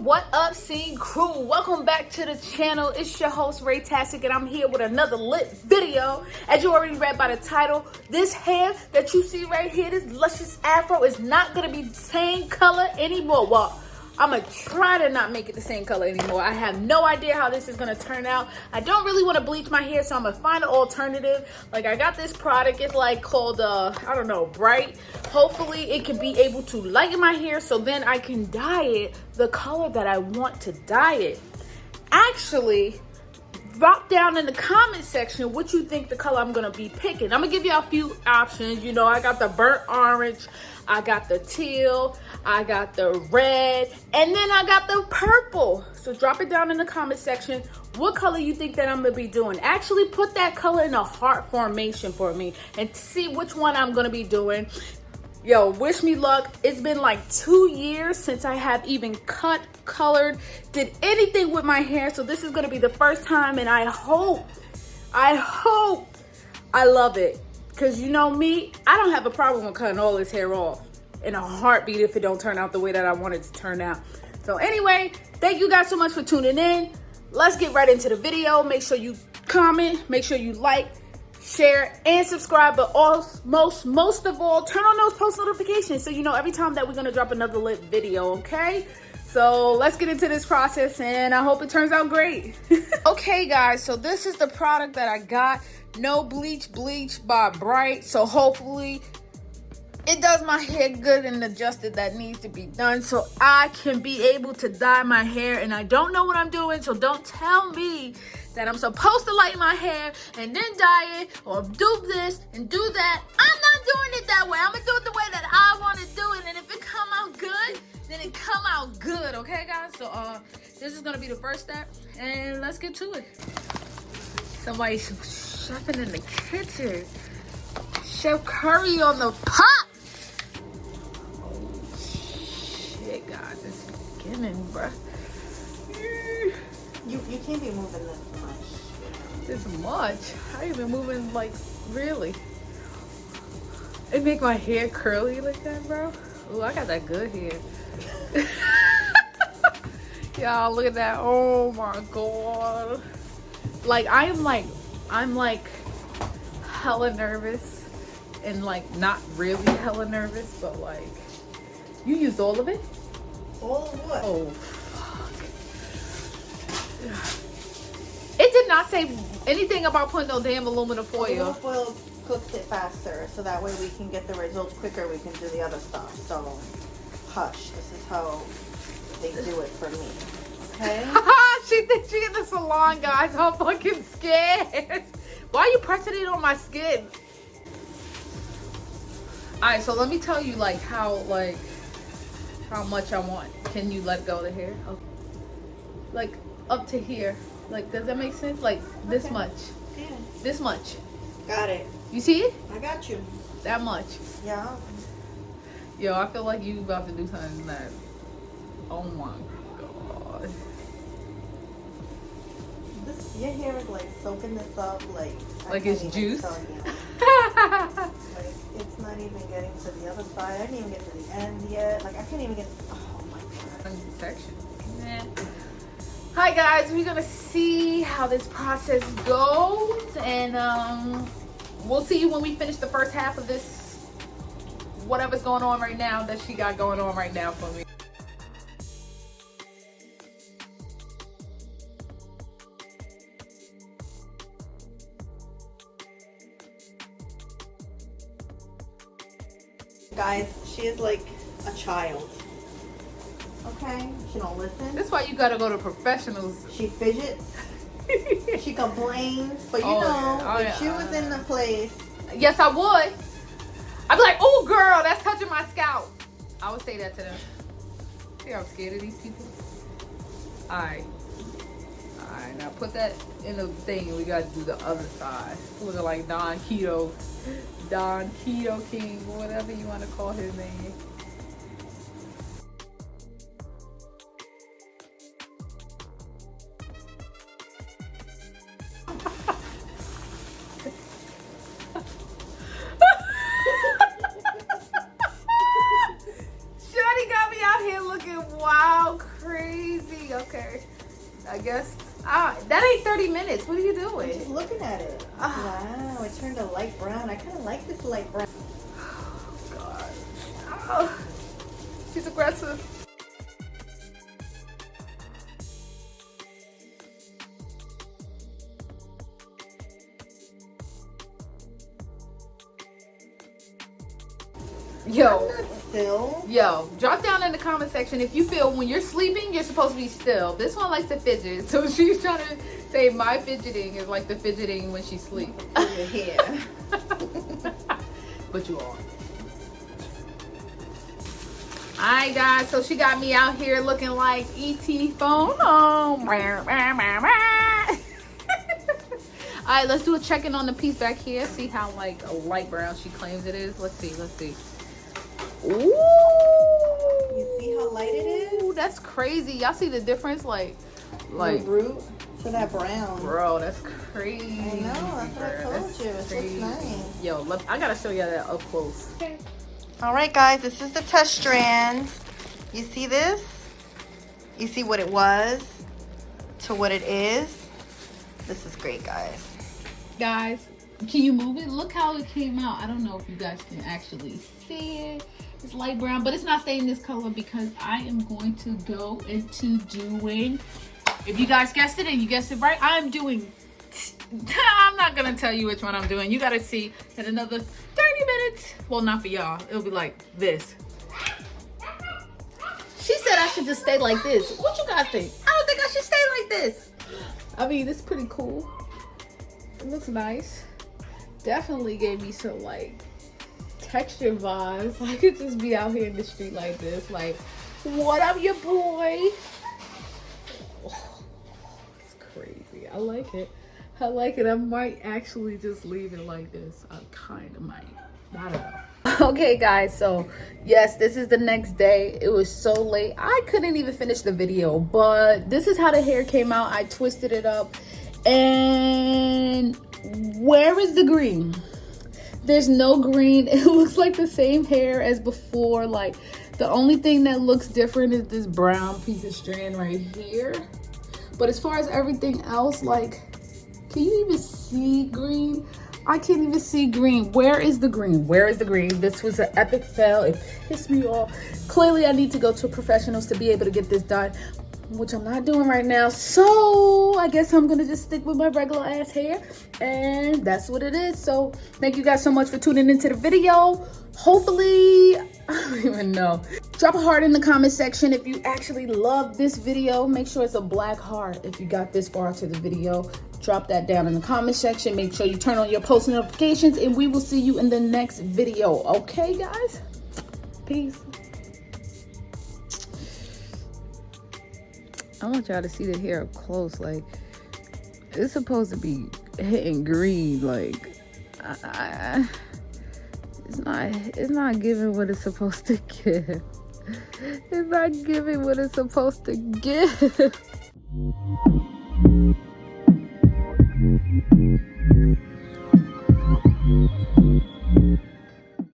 What up, Scene Crew? Welcome back to the channel. It's your host, Raytastic, and I'm here with another lit video. As you already read by the title, this hair that you see right here, this luscious afro, is not going to be the same color anymore. Well, I'm going to try to not make it the same color anymore. I have no idea how this is going to turn out. I don't really want to bleach my hair, so I'm going to find an alternative. Like, I got this product. It's like called, I don't know, Bright. Hopefully, it can be able to lighten my hair so then I can dye it the color that I want to dye it. Actually, drop down in the comment section what you think the color I'm going to be picking. I'm going to give you a few options. You know, I got the burnt orange. I got the teal, I got the red, and then I got the purple. So drop it down in the comment section what color you think that I'm gonna be doing. Actually put that color in a heart formation for me and see which one I'm gonna be doing. Yo, wish me luck. It's been like 2 years since I have even cut, colored, did anything with my hair. So this is gonna be the first time, and I hope I love it. Cause you know me, I don't have a problem with cutting all this hair off in a heartbeat if it don't turn out the way that I want it to turn out. So anyway, thank you guys so much for tuning in. Let's get right into the video. Make sure you comment, make sure you like, share, and subscribe. But most of all, turn on those post notifications so you know every time that we're gonna drop another lit video, okay? So let's get into this process, and I hope it turns out great. Okay guys, so this is the product that I got. No Bleach by Bright. So hopefully it does my hair good and adjusted that needs to be done so I can be able to dye my hair. And I don't know what I'm doing, so don't tell me that I'm supposed to lighten my hair and then dye it or do this and do that. I'm not doing it that way. I'm gonna do it the way that I want to do it, and if it come out good, then it come out good. Okay guys, so this is gonna be the first step, and let's get to it. Somebody's chefing in the kitchen. Chef Curry on the pot. Oh shit, guys, it's beginning, bruh. You can't be moving this much. This much? I ain't been moving, like, really. It make my hair curly like that, bro. Ooh, I got that good hair. Y'all, look at that. Oh my god. Like, I'm like hella nervous, and like not really hella nervous, but like, you used all of it? All of what? Oh fuck. It did not say anything about putting no damn aluminum foil. Aluminum foil cooks it faster, so that way we can get the results quicker. We can do the other stuff. So hush, this is how they do it for me. Okay? She thinks she in the salon, guys. I'm fucking scared. Why are you pressing it on my skin? Alright, so let me tell you like how much I want. Can you let go of the hair? Okay. Like up to here. Like, does that make sense? Like this much. Yeah. This much. Got it. You see it? I got you. That much. Yeah. Yo, I feel like you about to do something that, oh my god. Your hair is like soaking this up like it's juice. Like, it's not even getting to the other side. I didn't even get to the end yet. Like, I can't even get. Oh my god. Section. Yeah. Hi guys, we're gonna see how this process goes, and we'll see you when we finish the first half of this. Whatever's going on right now that she got going on right now for me. Guys, she is like a child. Okay? She don't listen. That's why you gotta go to professionals. She fidgets. She complains. But you Oh, know, yeah. Oh, if yeah. she was in the place. Yes, I would. I'd be like, oh girl, that's touching my scalp. I would say that to them. See, I'm scared of these people. Alright, now put that in the thing, and we gotta do the other side. Looking like Don Keto King, whatever you want to call his name. Shawty got me out here looking wild, crazy. Okay. I guess. That ain't 30 minutes. What are you I'm doing? just looking at it. Wow, it turned a light brown. I kind of like this light brown. God. Oh, she's aggressive. Yo, drop down in the comment section if you feel when you're sleeping, you're supposed to be still. This one likes to fidget, so she's trying to say my fidgeting is like the fidgeting when she sleeps. Yeah. But you are. Alright guys, so she got me out here looking like E.T. phone home. Alright, let's do a check-in on the piece back here. See how like a light brown she claims it is. Let's see. Ooh. You see how light it is? That's crazy. Y'all see the difference? Like the root to that brown. Bro, that's crazy. I know, that's what I told you. It looks nice. Yo, I gotta show you that up close. Okay. All right, guys, this is the test strand. You see this? You see what it was to what it is? This is great, guys. Guys, can you move it? Look how it came out. I don't know if you guys can actually see it. It's light brown, but it's not staying this color because I am going to go into doing, if you guys guessed it and you guessed it right, I'm doing, I'm not going to tell you which one I'm doing. You got to see in another 30 minutes. Well, not for y'all. It'll be like this. She said I should just stay like this. What you guys think? I don't think I should stay like this. I mean, it's pretty cool. It looks nice. Definitely gave me some like texture vibes. I could just be out here in the street like this, like, what up, your boy? Oh, it's crazy. I like it. I like it. I might actually just leave it like this. I kind of might. I don't know. Okay, guys. So, yes, this is the next day. It was so late. I couldn't even finish the video, but this is how the hair came out. I twisted it up. And where is the green? There's no green. It looks like the same hair as before. Like, the only thing that looks different is this brown piece of strand right here. But as far as everything else, like, can you even see green? I can't even see green. Where is the green? Where is the green? This was an epic fail. It pissed me off. Clearly, I need to go to professionals to be able to get this done, which I'm not doing right now. So I guess I'm gonna just stick with my regular ass hair, and that's what it is. So thank you guys so much for tuning into the video. Hopefully, I don't even know. Drop a heart in the comment section if you actually love this video. Make sure it's a black heart if you got this far to the video. Drop that down in the comment section. Make sure you turn on your post notifications, and we will see you in the next video. Okay, guys? Peace. I want y'all to see the hair up close. Like, it's supposed to be hitting green. Like, it's not giving what it's supposed to give. It's not giving what it's supposed to give.